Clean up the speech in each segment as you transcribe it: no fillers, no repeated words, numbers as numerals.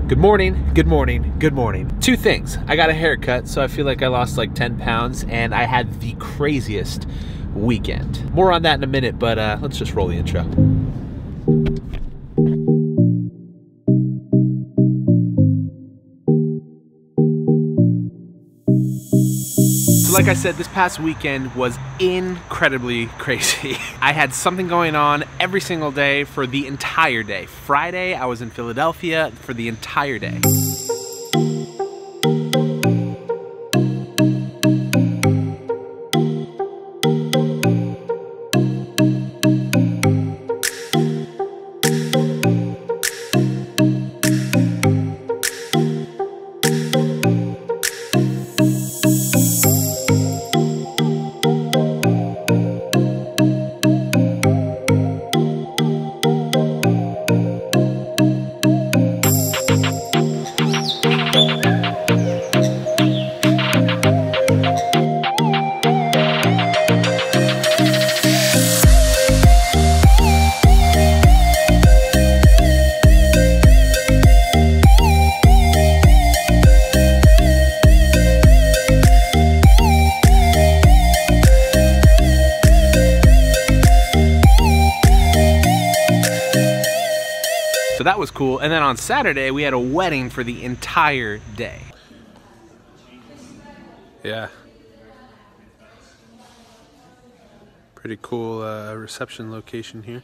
Good morning, good morning, good morning. Two things. I got a haircut, so I feel like I lost like 10 pounds, and I had the craziest weekend. More on that in a minute, but let's just roll the intro. So like I said, this past weekend was incredibly crazy. I had something going on every single day for the entire day. Friday, I was in Philadelphia for the entire day. So that was cool. And then on Saturday, we had a wedding for the entire day. Yeah. Pretty cool reception location here.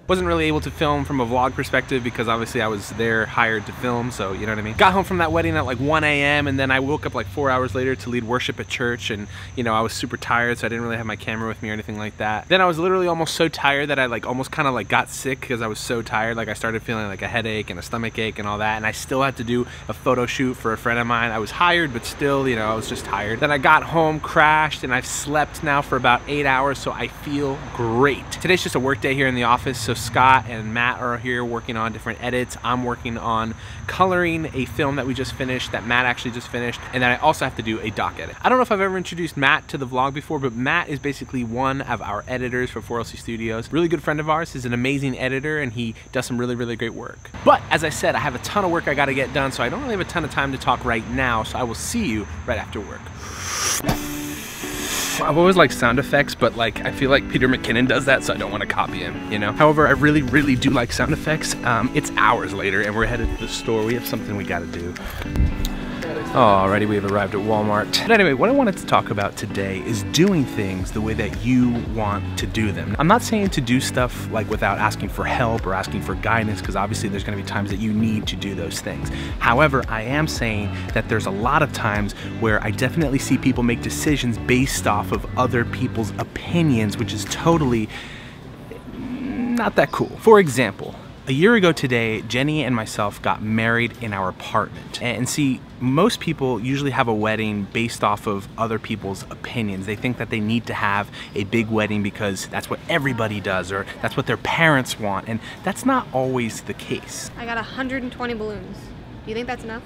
Wasn't really able to film from a vlog perspective because obviously I was there hired to film, so you know what I mean. Got home from that wedding at like 1 a.m. and then I woke up like 4 hours later to lead worship at church, and you know, I was super tired, so I didn't really have my camera with me or anything like that. Then I was literally almost so tired that I like almost kind of like got sick because I was so tired. Like I started feeling like a headache and a stomach ache and all that, and I still had to do a photo shoot for a friend of mine. I was hired, but still, you know, I was just tired. Then I got home, crashed, and I've slept now for about 8 hours, so I feel great. Today's just a work day here in the office, so Scott and Matt are here working on different edits. I'm working on coloring a film that we just finished, that Matt actually just finished, and then I also have to do a doc edit. I don't know if I've ever introduced Matt to the vlog before, but Matt is basically one of our editors for 4LC Studios. Really good friend of ours. He's an amazing editor and he does some really, really great work. But as I said, I have a ton of work I gotta get done, so I don't really have a ton of time to talk right now, so I will see you right after work. I've always liked sound effects, but like I feel like Peter McKinnon does that, so I don't want to copy him, you know? However, I really, really do like sound effects. It's hours later and we're headed to the store. We have something we gotta do. Alrighty, we have arrived at Walmart. But anyway, what I wanted to talk about today is doing things the way that you want to do them. I'm not saying to do stuff like without asking for help or asking for guidance, because obviously there's gonna be times that you need to do those things. However, I am saying that there's a lot of times where I definitely see people make decisions based off of other people's opinions, which is totally not that cool. For example, a year ago today, Jenny and myself got married in our apartment. And see, most people usually have a wedding based off of other people's opinions. They think that they need to have a big wedding because that's what everybody does, or that's what their parents want, and that's not always the case. I got 120 balloons. Do you think that's enough?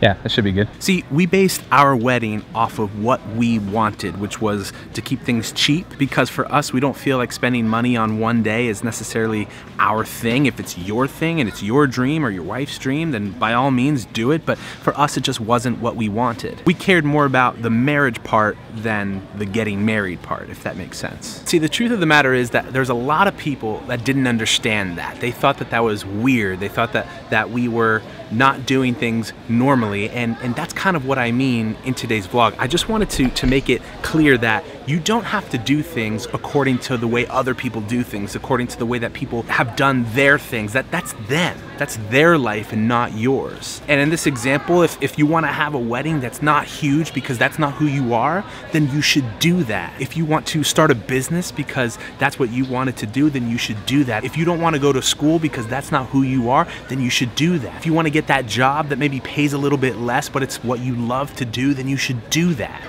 Yeah, that should be good. See, we based our wedding off of what we wanted, which was to keep things cheap, because for us, we don't feel like spending money on one day is necessarily our thing. If it's your thing and it's your dream or your wife's dream, then by all means do it. But for us, it just wasn't what we wanted. We cared more about the marriage part than the getting married part, if that makes sense. See, the truth of the matter is that there's a lot of people that didn't understand that. They thought that that was weird. They thought that we were not doing things normally, and that's kind of what I mean in today's vlog. I just wanted to make it clear that you don't have to do things according to the way other people do things, according to the way that people have done their things. That's them. That's their life and not yours. And in this example, if you want to have a wedding that's not huge because that's not who you are, then you should do that. If you want to start a business because that's what you wanted to do, then you should do that. If you don't want to go to school because that's not who you are, then you should do that. If you want to get that job that maybe pays a little bit less, but it's what you love to do, then you should do that.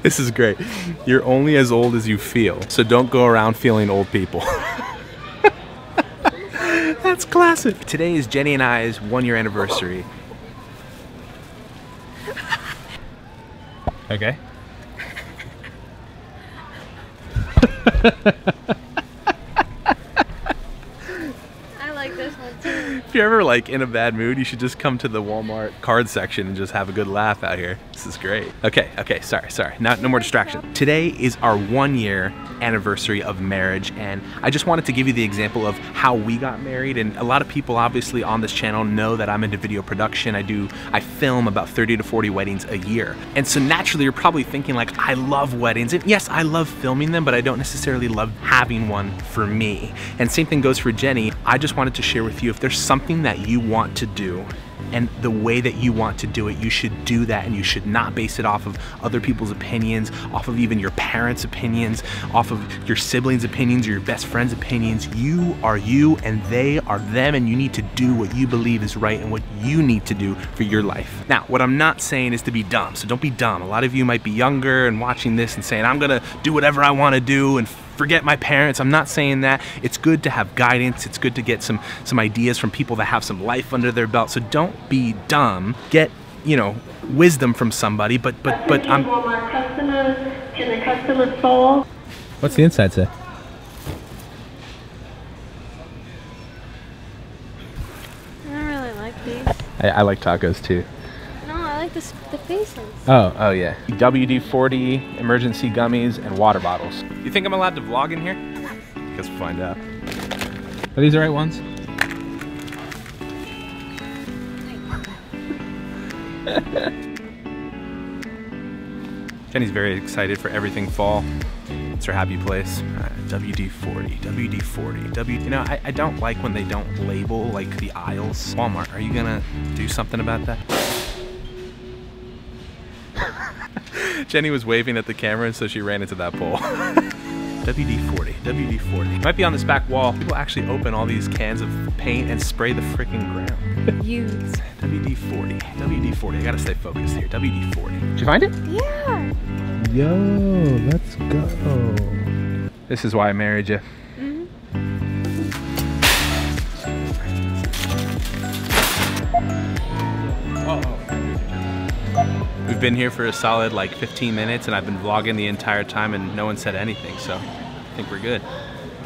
This is great. You're only as old as you feel, so don't go around feeling old people. That's classic. Today is Jenny and I's 1-year anniversary. Okay. like this one too. If you're ever like in a bad mood, you should just come to the Walmart card section and just have a good laugh out here. This is great. Okay, sorry. No more distraction. Today is our 1-year anniversary of marriage, and I just wanted to give you the example of how we got married. And a lot of people obviously on this channel know that I'm into video production. I film about 30 to 40 weddings a year. And so naturally you're probably thinking like, I love weddings. And yes, I love filming them, but I don't necessarily love having one for me. And same thing goes for Jenny. I just wanted to share with you, if there's something that you want to do and the way that you want to do it, you should do that, and you should not base it off of other people's opinions, off of even your parents' opinions, off of your siblings' opinions or your best friend's opinions. You are you and they are them, and you need to do what you believe is right and what you need to do for your life. Now, what I'm not saying is to be dumb, so don't be dumb. A lot of you might be younger and watching this and saying, I'm gonna do whatever I wanna do and forget my parents. I'm not saying that. It's good to have guidance. It's good to get some ideas from people that have some life under their belt. So don't be dumb. Get, you know, wisdom from somebody, but I'm... What's the inside say? I don't really like these. I like tacos too. No, I like the faces. Oh yeah. WD-40, emergency gummies, and water bottles. You think I'm allowed to vlog in here? Guess we'll find out. Are these the right ones? Jenny's very excited for everything fall. It's her happy place. WD-40, WD-40, You know, I don't like when they don't label like the aisles. Walmart, are you gonna do something about that? Jenny was waving at the camera, and so she ran into that pole. WD-40, WD-40. Might be on this back wall. People actually open all these cans of paint and spray the freaking ground. Use. WD-40, WD-40. I gotta stay focused here. WD-40. Did you find it? Yeah. Yo, let's go. This is why I married you. We've been here for a solid like 15 minutes, and I've been vlogging the entire time and no one said anything, so I think we're good.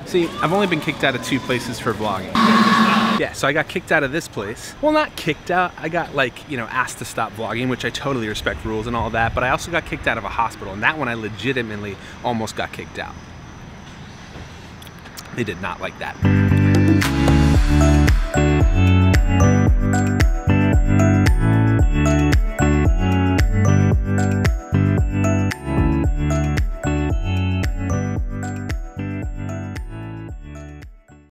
See, I've only been kicked out of 2 places for vlogging. Yeah, so I got kicked out of this place. Well, not kicked out, I got like, you know, asked to stop vlogging, which I totally respect rules and all that, but I also got kicked out of a hospital, and that one I legitimately almost got kicked out. They did not like that.